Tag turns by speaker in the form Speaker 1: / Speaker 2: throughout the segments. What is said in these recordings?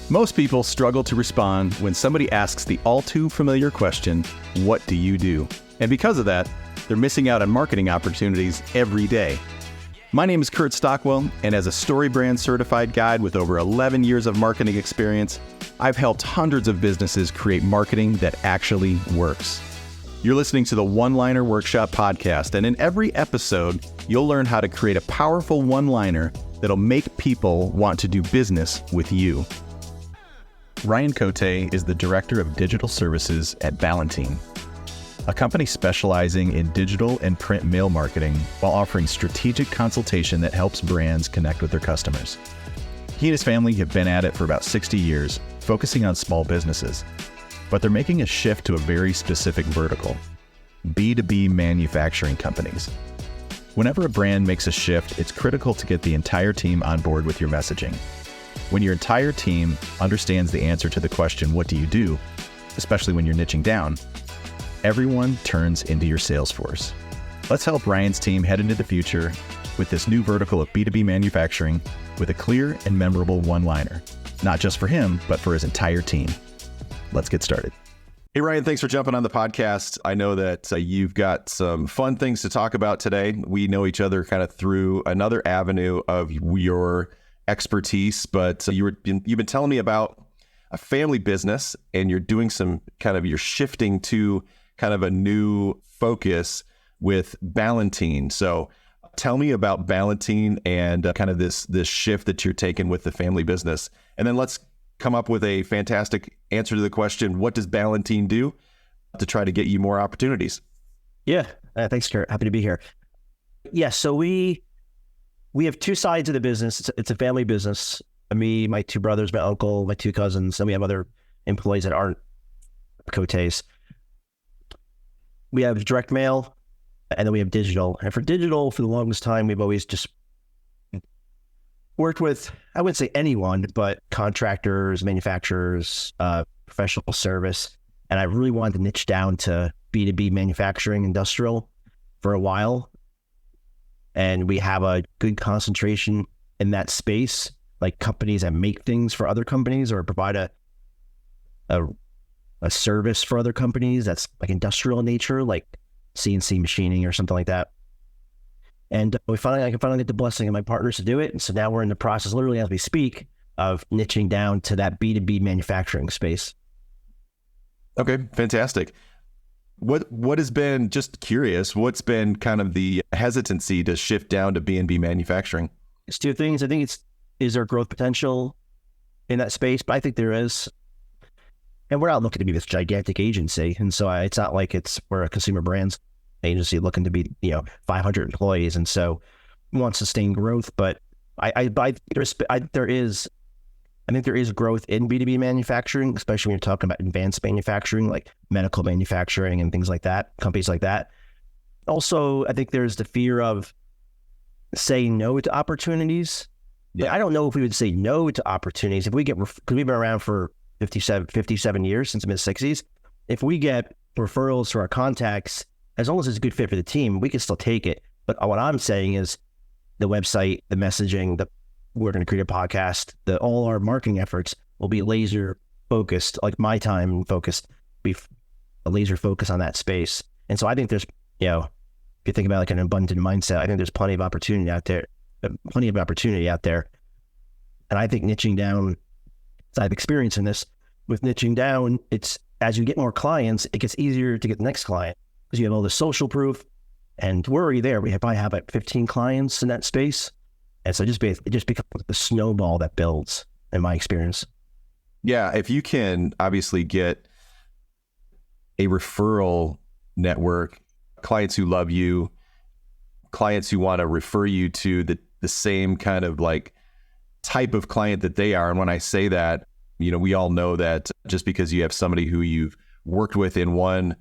Speaker 1: Most people struggle to respond when somebody asks the all too familiar question, what do you do? And because of that, they're missing out on marketing opportunities every day. My name is Kurt Stockwell, and as a StoryBrand certified guide with over 11 years of marketing experience, I've helped hundreds of businesses create marketing that actually works. You're listening to the One-Liner Workshop podcast, and in every episode, you'll learn how to create a powerful one-liner that'll make people want to do business with you. Ryan Coté is the Director of Digital Services at Ballantine, a company specializing in digital and print mail marketing while offering strategic consultation that helps brands connect with their customers. He and his family have been at it for about 60 years, focusing on small businesses, but they're making a shift to a very specific vertical, B2B manufacturing companies. Whenever a brand makes a shift, it's critical to get the entire team on board with your messaging. When your entire team understands the answer to the question, what do you do, especially when you're niching down, everyone turns into your salesforce. Let's help Ryan's team head into the future with this new vertical of B2B manufacturing with a clear and memorable one-liner, not just for him, but for his entire team. Let's get started. Hey, Ryan, thanks for jumping on the podcast. I know that you've got some fun things to talk about today. We know each other kind of through another avenue of your expertise, but you've been telling me about a family business, and you're doing you're shifting to kind of a new focus with Ballantine. So tell me about Ballantine and kind of this shift that you're taking with the family business. And then let's come up with a fantastic answer to the question, what does Ballantine do to try to get you more opportunities?
Speaker 2: Yeah, thanks, Kurt. Happy to be here. Yeah, so we have two sides of the business. It's a family business. Me, my two brothers, my uncle, my two cousins, and we have other employees that aren't Cotés. We have direct mail, and then we have digital. And for digital, for the longest time, we've always just worked with, I wouldn't say anyone, but contractors, manufacturers, professional service. And I really wanted to niche down to B2B manufacturing, industrial for a while. And we have a good concentration in that space, like companies that make things for other companies or provide a service for other companies that's like industrial in nature, like CNC machining or something like that. And I can finally get the blessing of my partners to do it. And so now we're in the process, literally as we speak, of niching down to that B2B manufacturing space.
Speaker 1: Okay, fantastic. What has been, just curious, what's been kind of the hesitancy to shift down to B&B manufacturing?
Speaker 2: It's two things. I think is there growth potential in that space? But I think there is. And we're not looking to be this gigantic agency. And so it's not like we're a consumer brands agency looking to be, 500 employees. And so we want sustained growth. But I think there is growth in B2B manufacturing, especially when you're talking about advanced manufacturing, like medical manufacturing and things like that, companies like that. Also, I think there's the fear of saying no to opportunities. Yeah. I don't know if we would say no to opportunities. If we get, because we've been around for 57 years, since the mid-60s, if we get referrals to our contacts, as long as it's a good fit for the team, we can still take it. But what I'm saying is the website, the messaging, we're going to create a podcast, all our marketing efforts will be laser focused, like my time focused, be a laser focus on that space. And so I think there's, if you think about like an abundant mindset, I think there's plenty of opportunity out there. And I think niching down, I have experience in this, with niching down, it's as you get more clients, it gets easier to get the next client because you have all the social proof, and we're already there. We probably have like 15 clients in that space. And so it just becomes the snowball that builds, in my experience.
Speaker 1: Yeah, if you can obviously get a referral network, clients who love you, clients who want to refer you to the same kind of like type of client that they are. And when I say that, we all know that just because you have somebody who you've worked with in one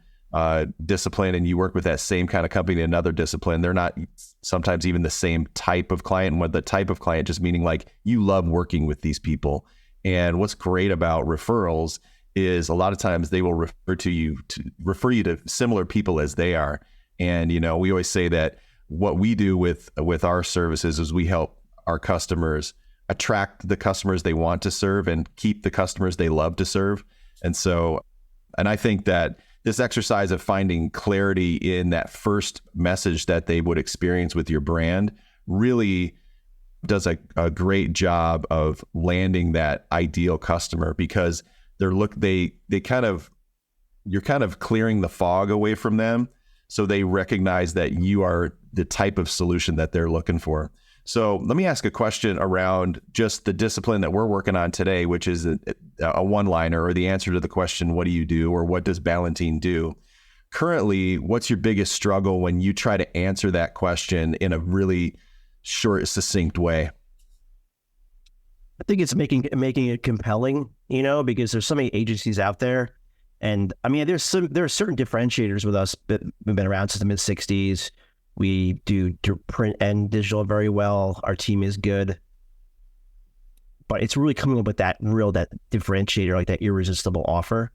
Speaker 1: discipline and you work with that same kind of company in another discipline, they're not sometimes even the same type of client. And what the type of client just meaning like you love working with these people. And what's great about referrals is a lot of times they will refer you to similar people as they are. And, we always say that what we do with our services is we help our customers attract the customers they want to serve and keep the customers they love to serve. And I think that this exercise of finding clarity in that first message that they would experience with your brand really does a great job of landing that ideal customer, because you're kind of clearing the fog away from them, so they recognize that you are the type of solution that they're looking for. So let me ask a question around just the discipline that we're working on today, which is a one-liner, or the answer to the question, what do you do, or what does Ballantine do? Currently, what's your biggest struggle when you try to answer that question in a really short, succinct way?
Speaker 2: I think it's making it compelling, because there's so many agencies out there. And I mean, there are certain differentiators with us, but we've been around since the mid 60s. We do print and digital very well. Our team is good, but it's really coming up with that differentiator, like that irresistible offer.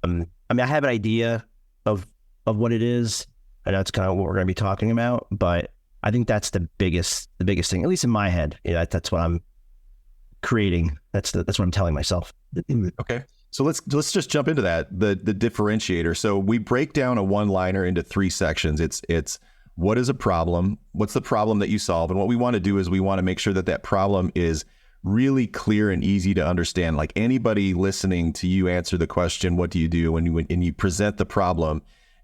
Speaker 2: I mean, I have an idea of what it is. I know it's kind of what we're going to be talking about, but I think that's the biggest thing, at least in my head. That's what I'm creating. That's what I'm telling myself.
Speaker 1: Okay. So let's just jump into that, the differentiator. So we break down a one-liner into 3 sections. It's what is a problem? What's the problem that you solve? And what we want to do is we want to make sure that problem is really clear and easy to understand. Like, anybody listening to you answer the question, what do you do? When you present the problem,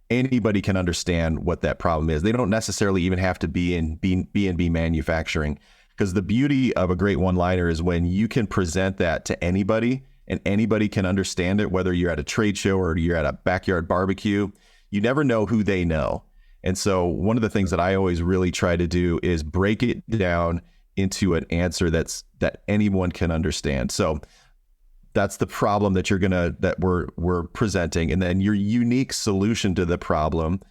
Speaker 1: anybody can understand what that problem is. They don't necessarily even have to be in B&B manufacturing, because the beauty of a great one-liner is when you can present that to anybody and anybody can understand it, whether you're at a trade show or you're at a backyard barbecue. You never know who they know. And so one of the things that I always really try to do is break it down into an answer that anyone can understand. So that's the problem that we're presenting, and then your unique solution to the problem,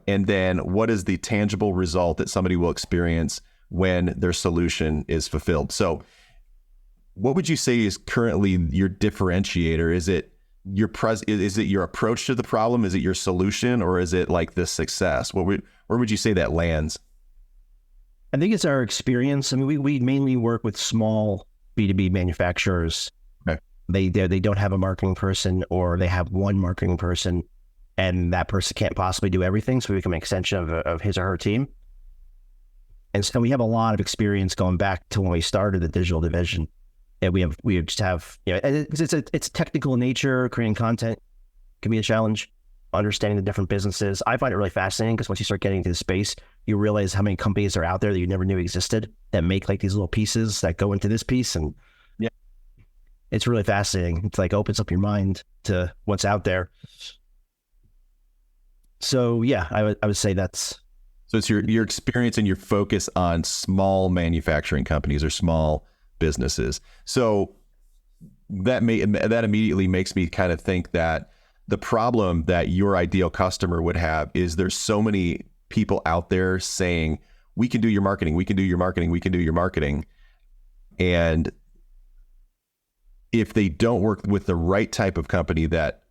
Speaker 1: and then what is the tangible result that somebody will experience when their solution is fulfilled. So what would you say is currently your differentiator? Is it your approach to the problem? Is it your solution, or is it like the success? Where would you say that lands?
Speaker 2: I think it's our experience. I mean, we mainly work with small B2B manufacturers.
Speaker 1: Okay.
Speaker 2: They don't have a marketing person, or they have one marketing person, and that person can't possibly do everything. So we become an extension of his or her team. And so we have a lot of experience going back to when we started the digital division. And we just have, and it's technical in nature. Creating content can be a challenge. Understanding the different businesses, I find it really fascinating, because once you start getting into the space, you realize how many companies are out there that you never knew existed that make like these little pieces that go into this piece. And yeah, it's really fascinating. It's like opens up your mind to what's out there. So yeah, I would say that's.
Speaker 1: So it's your experience and your focus on small manufacturing companies or small businesses. So that immediately makes me kind of think that the problem that your ideal customer would have is there's so many people out there saying, we can do your marketing, we can do your marketing, we can do your marketing. And if they don't work with the right type of company that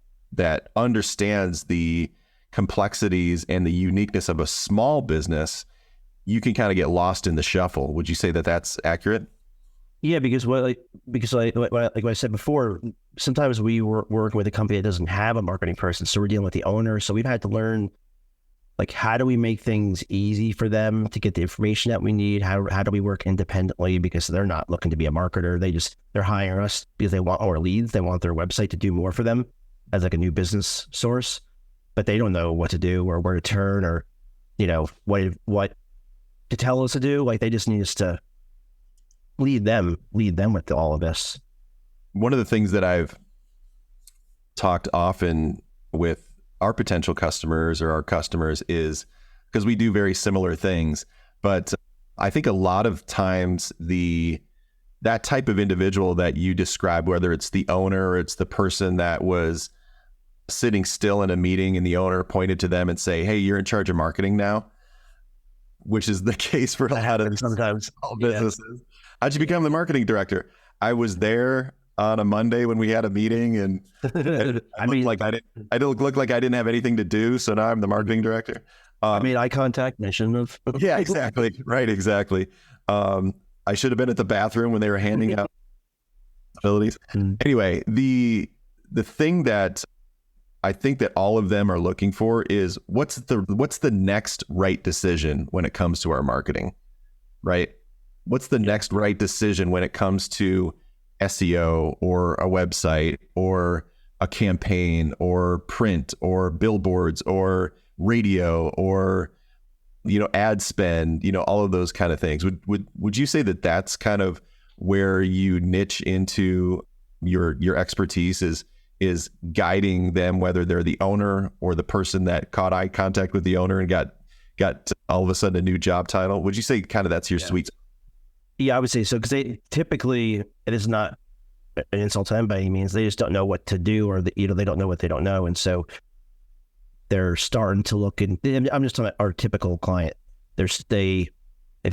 Speaker 1: understands the complexities and the uniqueness of a small business, you can kind of get lost in the shuffle. Would you say that that's accurate?
Speaker 2: Yeah, because like what I said before, sometimes we work with a company that doesn't have a marketing person, so we're dealing with the owner. So we've had to learn, like, how do we make things easy for them to get the information that we need? How do we work independently, because they're not looking to be a marketer. They're hiring us because they want more leads. They want their website to do more for them as like a new business source, but they don't know what to do or where to turn, or what to tell us to do. Like, they just need us to lead them with all of this.
Speaker 1: One of the things that I've talked often with our potential customers or our customers is, because we do very similar things, but I think a lot of times that type of individual that you describe, whether it's the owner or it's the person that was sitting still in a meeting and the owner pointed to them and say, hey, you're in charge of marketing now, which is the case for a lot of
Speaker 2: sometimes
Speaker 1: small businesses. Yeah. How'd you become the marketing director? I was there on a Monday when we had a meeting, and I didn't look like I didn't have anything to do, so now I'm the marketing director.
Speaker 2: I made eye contact, and I shouldn't have.
Speaker 1: Yeah, exactly. Right, exactly. I should have been at the bathroom when they were handing out abilities. Anyway, the thing that I think that all of them are looking for is what's the next right decision when it comes to our marketing, right? What's the next right decision when it comes to SEO or a website or a campaign or print or billboards or radio or, ad spend, all of those kind of things. Would you say that that's kind of where you niche into your expertise is guiding them, whether they're the owner or the person that caught eye contact with the owner and got all of a sudden a new job title? Would you say kind of that's your sweet spot?
Speaker 2: Yeah, I would say so, because it is not an insult to them by any means. They just don't know what to do, or they don't know what they don't know, and so they're starting to look. And I'm just talking about our typical client. They've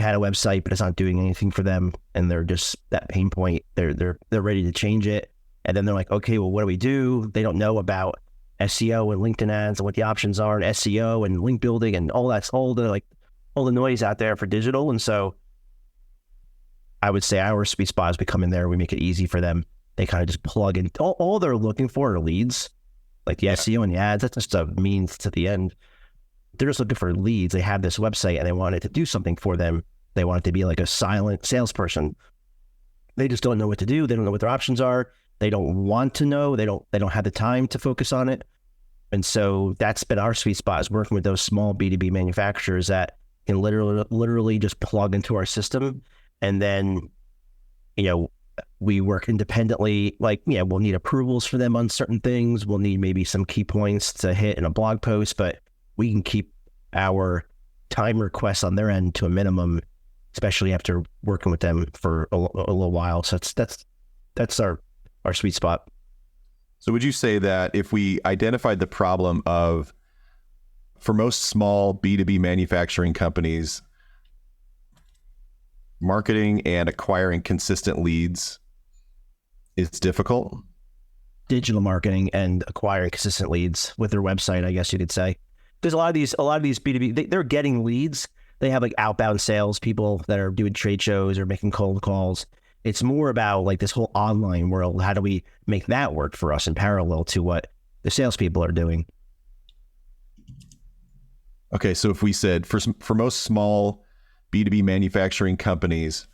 Speaker 2: had a website, but it's not doing anything for them, and they're just that pain point. They're ready to change it, and then they're like, okay, well, what do we do? They don't know about SEO and LinkedIn ads and what the options are, and SEO and link building and all the noise out there for digital, and so I would say our sweet spot is we come in there, we make it easy for them. They kind of just plug in. All they're looking for are leads, like the SEO and the ads. That's just a means to the end. They're just looking for leads. They have this website and they want it to do something for them. They want it to be like a silent salesperson. They just don't know what to do. They don't know what their options are. They don't want to know. They don't have the time to focus on it. And so that's been our sweet spot, is working with those small B2B manufacturers that can literally just plug into our system. And then, we work independently. Like, we'll need approvals for them on certain things. We'll need maybe some key points to hit in a blog post, but we can keep our time requests on their end to a minimum, especially after working with them for a little while. So that's our sweet spot.
Speaker 1: So would you say that if we identified the problem of, for most small B2B manufacturing companies, marketing and acquiring consistent leads is difficult?
Speaker 2: Digital marketing and acquiring consistent leads with their website, I guess you could say. There's a lot of these B2B, they're getting leads. They have like outbound sales people that are doing trade shows or making cold calls. It's more about like this whole online world. How do we make that work for us in parallel to what the salespeople are doing?
Speaker 1: Okay, so if we said for most small B2B manufacturing companies,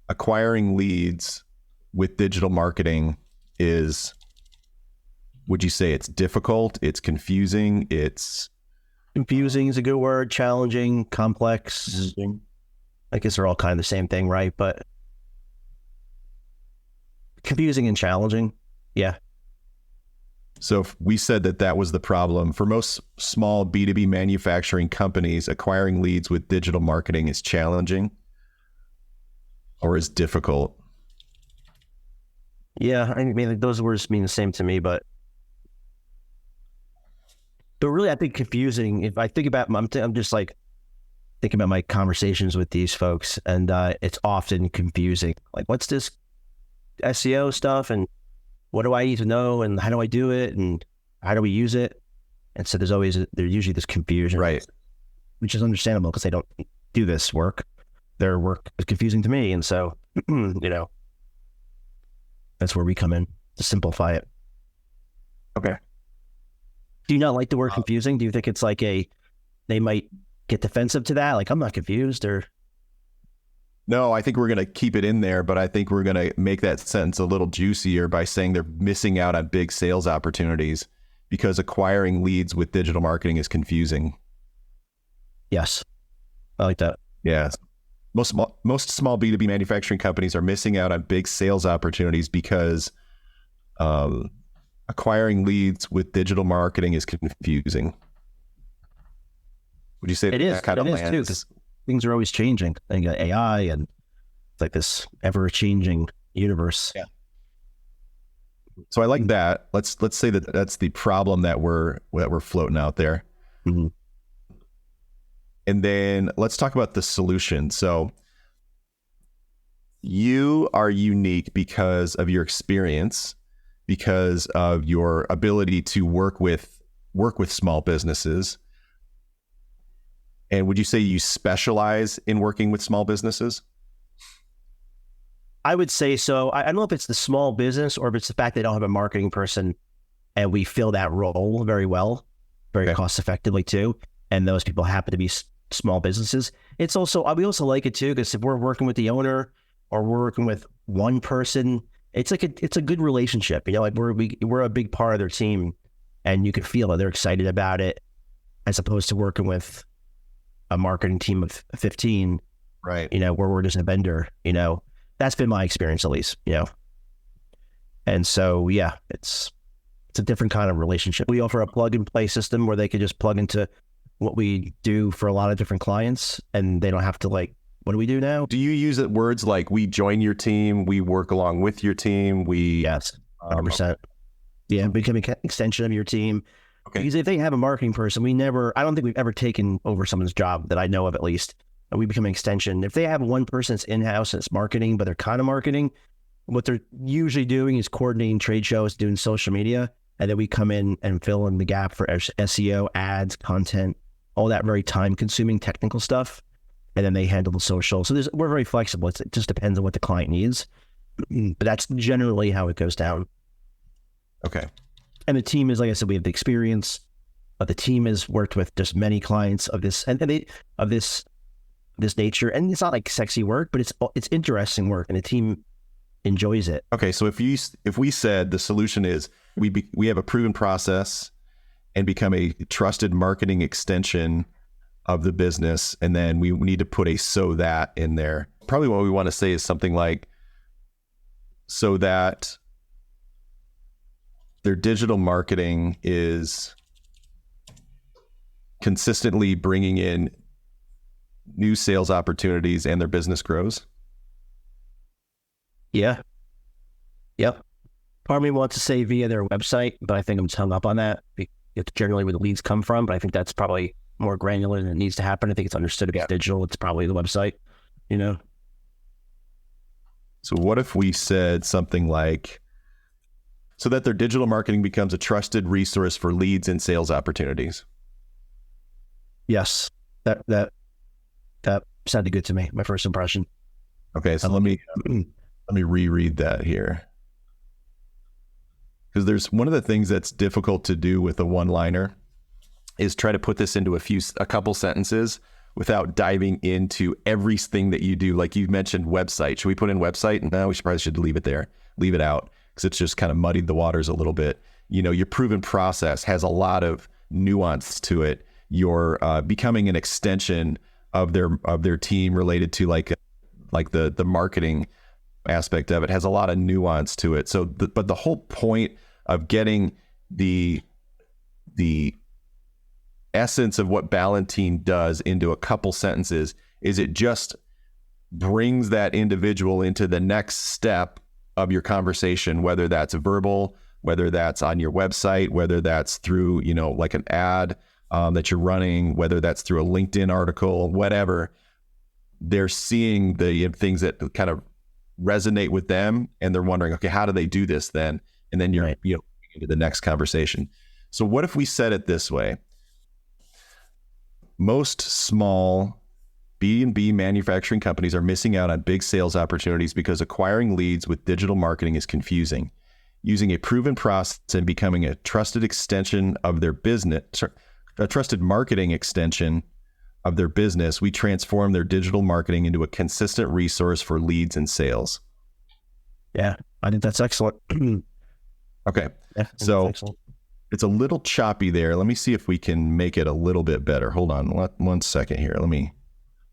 Speaker 1: acquiring leads with digital marketing would you say it's difficult? It's confusing?
Speaker 2: Confusing is a good word. Challenging, complex. I guess they're all kind of the same thing, right? But confusing and challenging. Yeah.
Speaker 1: So if we said that was the problem, for most small B2B manufacturing companies, acquiring leads with digital marketing is challenging or is difficult.
Speaker 2: Yeah, I mean, like, those words mean the same to me, but really, I think confusing. If I think about, I'm just like thinking about my conversations with these folks, and it's often confusing. Like, what's this SEO stuff, and what do I need to know, and how do I do it, and how do we use it? And so there's usually this confusion,
Speaker 1: right?
Speaker 2: Which is understandable because they don't do this work. Their work is confusing to me, and so that's where we come in to simplify it.
Speaker 1: Okay.
Speaker 2: Do you not like the word confusing? Do you think it's like they might get defensive to that? Like, I'm not confused, or?
Speaker 1: No, I think we're going to keep it in there, but I think we're going to make that sentence a little juicier by saying they're missing out on big sales opportunities because acquiring leads with digital marketing is confusing.
Speaker 2: Yes. I like that.
Speaker 1: Yes. Most small B2B manufacturing companies are missing out on big sales opportunities because acquiring leads with digital marketing is confusing. Would you say
Speaker 2: it is? It is too, because things are always changing. And you got AI, and it's like this ever-changing universe.
Speaker 1: Yeah. So I like that. Let's say that's the problem that we're floating out there.
Speaker 2: Mm-hmm.
Speaker 1: And then let's talk about the solution. So you are unique because of your experience, because of your ability to work with small businesses. And would you say you specialize in working with small businesses?
Speaker 2: I would say so. I don't know if it's the small business or if it's the fact they don't have a marketing person and we fill that role very well, very
Speaker 1: Okay.
Speaker 2: cost effectively too. And those people happen to be small businesses. It's also, we also like it too, because if we're working with the owner or we're working with one person, it's like it's a good relationship. Like we're a big part of their team, and you can feel that they're excited about it, as opposed to working with a marketing team of 15,
Speaker 1: Right.
Speaker 2: where we're just a vendor. That's been my experience, at least. And so yeah, it's a different kind of relationship. We offer a plug and play system where they could just plug into what we do for a lot of different clients, and they don't have to what do we do now?
Speaker 1: Do you use words like we join your team, we work along with your team, we...
Speaker 2: Yes, 100%. Yeah, become an extension of your team.
Speaker 1: Okay.
Speaker 2: Because if they have a marketing person, I don't think we've ever taken over someone's job that I know of, at least. We become an extension. If they have one person that's in-house and it's marketing, but they're kind of marketing, what they're usually doing is coordinating trade shows, doing social media, and then we come in and fill in the gap for SEO, ads, content, all that very time-consuming technical stuff. And then they handle the social. So we're very flexible. It just depends on what the client needs. But that's generally how it goes down.
Speaker 1: Okay.
Speaker 2: And the team is, like I said, we have the experience. The team has worked with just many clients of this this nature. And it's not like sexy work, but it's interesting work, and the team enjoys it.
Speaker 1: Okay. So if we said the solution is we have a proven process and become a trusted marketing extension of the business, and then we need to put a so that in there. Probably what we want to say is something like, so that their digital marketing is consistently bringing in new sales opportunities and their business grows.
Speaker 2: Yeah. Yep. Part of me wants to say via their website, but I think I'm hung up on that. It's generally where the leads come from, but I think that's probably more granular than it needs to happen. I think it's understood if it's digital, it's probably the website,
Speaker 1: So what if we said something like, so that their digital marketing becomes a trusted resource for leads and sales opportunities?
Speaker 2: Yes. That sounded good to me. My first impression.
Speaker 1: Okay. So let me reread that here. Because there's one of the things that's difficult to do with a one-liner is try to put this into a couple sentences without diving into everything that you do. Like you mentioned website. Should we put in website? No, we probably should leave it there. Leave it out, because it's just kind of muddied the waters a little bit. Your proven process has a lot of nuance to it. You're becoming an extension of their team related to like the marketing aspect of it has a lot of nuance to it. So, but the whole point of getting the essence of what Ballantine does into a couple sentences is it just brings that individual into the next step of your conversation, whether that's verbal, whether that's on your website, whether that's through, like an ad that you're running, whether that's through a LinkedIn article, whatever. They're seeing the things that kind of resonate with them, and they're wondering, okay, how do they do this then? And then you're
Speaker 2: right.
Speaker 1: Into the next conversation. So what if we said it this way? Most small B2B manufacturing companies are missing out on big sales opportunities because acquiring leads with digital marketing is confusing. Using a proven process and becoming a trusted extension of their business, a trusted marketing extension of their business, we transform their digital marketing into a consistent resource for leads and sales.
Speaker 2: Yeah, I think that's excellent.
Speaker 1: Okay.
Speaker 2: Yeah,
Speaker 1: so it's a little choppy there. Let me see if we can make it a little bit better. Hold on one second here. Let me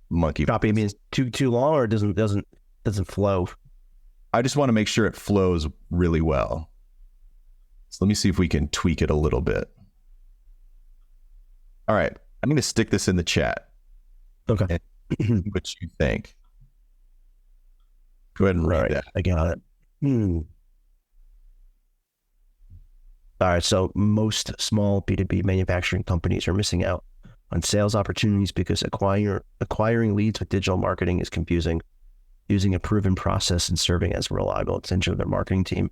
Speaker 1: monkey.
Speaker 2: Choppy means too long, or doesn't flow?
Speaker 1: I just want to make sure it flows really well. So let me see if we can tweak it a little bit. All right. I'm going to stick this in the chat.
Speaker 2: Okay.
Speaker 1: What you think? Go ahead and read that.
Speaker 2: I got it. All right. So most small B2B manufacturing companies are missing out on sales opportunities because acquiring leads with digital marketing is confusing. Using a proven process and serving as a reliable extension of their marketing team,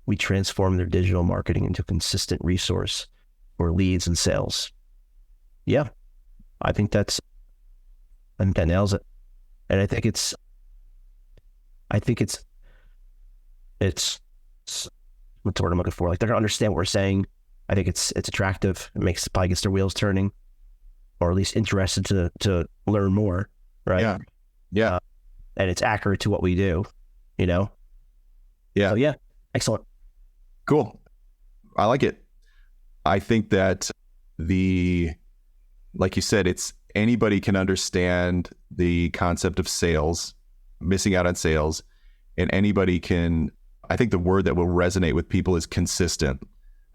Speaker 2: we transform their digital marketing into a consistent resource for leads and sales. Yeah, I think that nails it. And I think it's it's what's the word I'm looking for? Like they're gonna understand what we're saying. I think it's attractive. It probably gets their wheels turning, or at least interested to learn more, right?
Speaker 1: Yeah.
Speaker 2: And it's accurate to what we do, Yeah. So yeah, excellent.
Speaker 1: Cool. I like it. I think that like you said, it's anybody can understand the concept of sales, missing out on sales, and anybody can, I think the word that will resonate with people is consistent,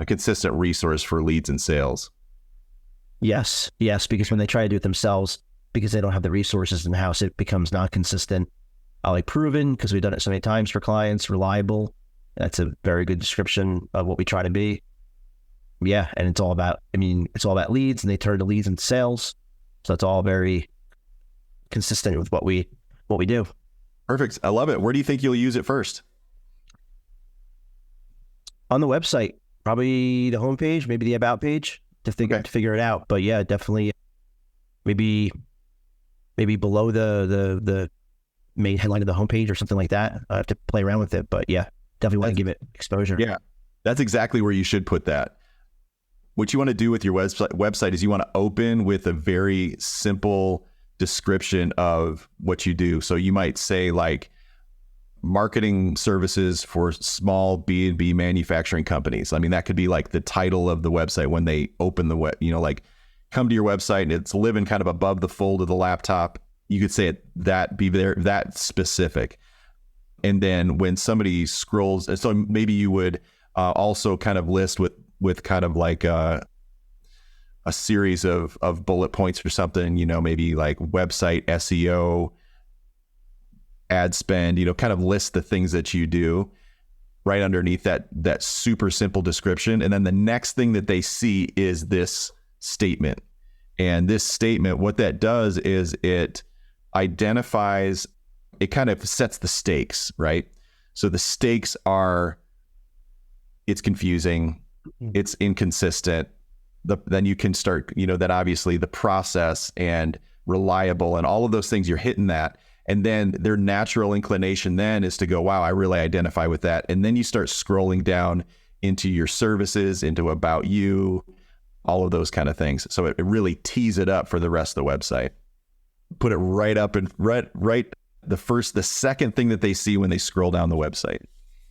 Speaker 1: a consistent resource for leads and sales.
Speaker 2: Yes, because when they try to do it themselves, because they don't have the resources in-house, it becomes not consistent. Like proven, because we've done it so many times for clients, reliable. That's a very good description of what we try to be. Yeah, and it's all about leads, and they turn the leads into sales. So it's all very consistent with what we do.
Speaker 1: Perfect. I love it. Where do you think you'll use it first?
Speaker 2: On the website, probably the homepage, maybe the about page to figure it out. But yeah, definitely maybe below the main headline of the homepage or something like that. I have to play around with it, but yeah, definitely want to give it exposure.
Speaker 1: Yeah, that's exactly where you should put that. What you want to do with your website is you want to open with a very simple description of what you do. So you might say like marketing services for small B2B manufacturing companies. I mean, that could be like the title of the website when they open the web, like come to your website and it's living kind of above the fold of the laptop. You could say that specific. And then when somebody scrolls, so maybe you would also kind of list with kind of like a series of bullet points or something, maybe like website SEO, ad spend, kind of list the things that you do right underneath that super simple description. And then the next thing that they see is this statement. And this statement, what that does is it identifies, it kind of sets the stakes, right? So the stakes are, it's confusing, it's inconsistent. Then you can start, that obviously the process and reliable and all of those things, you're hitting that. And then their natural inclination then is to go, wow, I really identify with that. And then you start scrolling down into your services, into about you, all of those kind of things. So it really tees it up for the rest of the website. Put it right up and right the second thing that they see when they scroll down the website.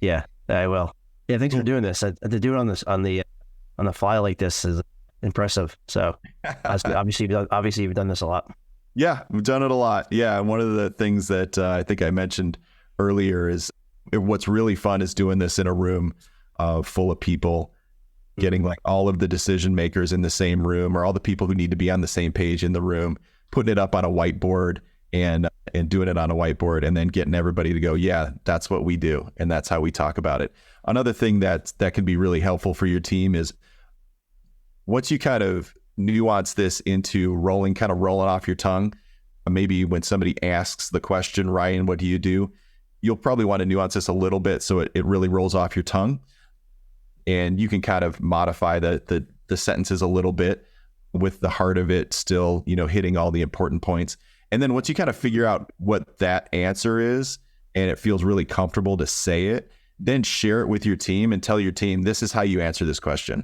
Speaker 2: Yeah, I will. Yeah, thanks for doing this. To do it on the fly like this is impressive. So obviously you've done this a lot.
Speaker 1: Yeah, we've done it a lot. Yeah, and one of the things that I think I mentioned earlier is what's really fun is doing this in a room full of people, getting like all of the decision makers in the same room, or all the people who need to be on the same page in the room, putting it up on a whiteboard and doing it on a whiteboard, and then getting everybody to go, yeah, that's what we do, and that's how we talk about it. Another thing that can be really helpful for your team is once you kind of nuance this into rolling off your tongue, maybe when somebody asks the question, Ryan, what do you do? You'll probably want to nuance this a little bit so it really rolls off your tongue, and you can kind of modify the sentences a little bit with the heart of it still, hitting all the important points. And then once you kind of figure out what that answer is and it feels really comfortable to say it, then share it with your team and tell your team, this is how you answer this question.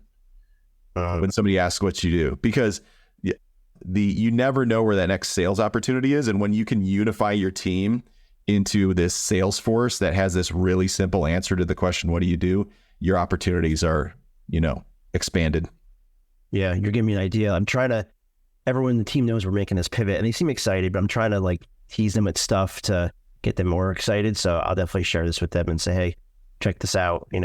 Speaker 1: When somebody asks what you do, because you never know where that next sales opportunity is. And when you can unify your team into this salesforce that has this really simple answer to the question, what do you do? Your opportunities are, expanded.
Speaker 2: Yeah, you're giving me an idea. Everyone in the team knows we're making this pivot and they seem excited, but I'm trying to like tease them with stuff to get them more excited. So I'll definitely share this with them and say, hey, check this out. I'm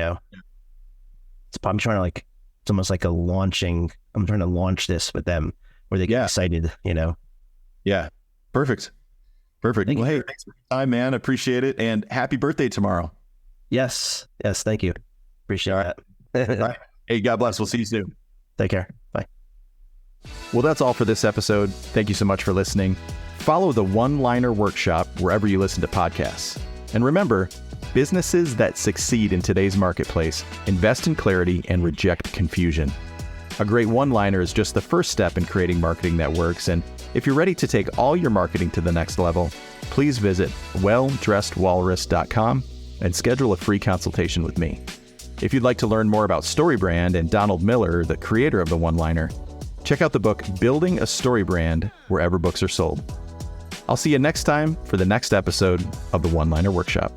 Speaker 2: trying to it's almost like I'm trying to launch this with them where they get excited,
Speaker 1: Yeah. Perfect. Well, hey, thanks for your time, man. Appreciate it. And happy birthday tomorrow.
Speaker 2: Yes. Thank you. Appreciate that.
Speaker 1: All right. Hey, God bless. We'll see you soon.
Speaker 2: Take care. Bye.
Speaker 1: Well, that's all for this episode. Thank you so much for listening. Follow the One-Liner Workshop wherever you listen to podcasts. And remember, businesses that succeed in today's marketplace invest in clarity and reject confusion. A great one-liner is just the first step in creating marketing that works. And if you're ready to take all your marketing to the next level, please visit welldressedwalrus.com and schedule a free consultation with me. If you'd like to learn more about StoryBrand and Donald Miller, the creator of the one-liner, check out the book Building a Story Brand wherever books are sold. I'll see you next time for the next episode of the One-Liner Workshop.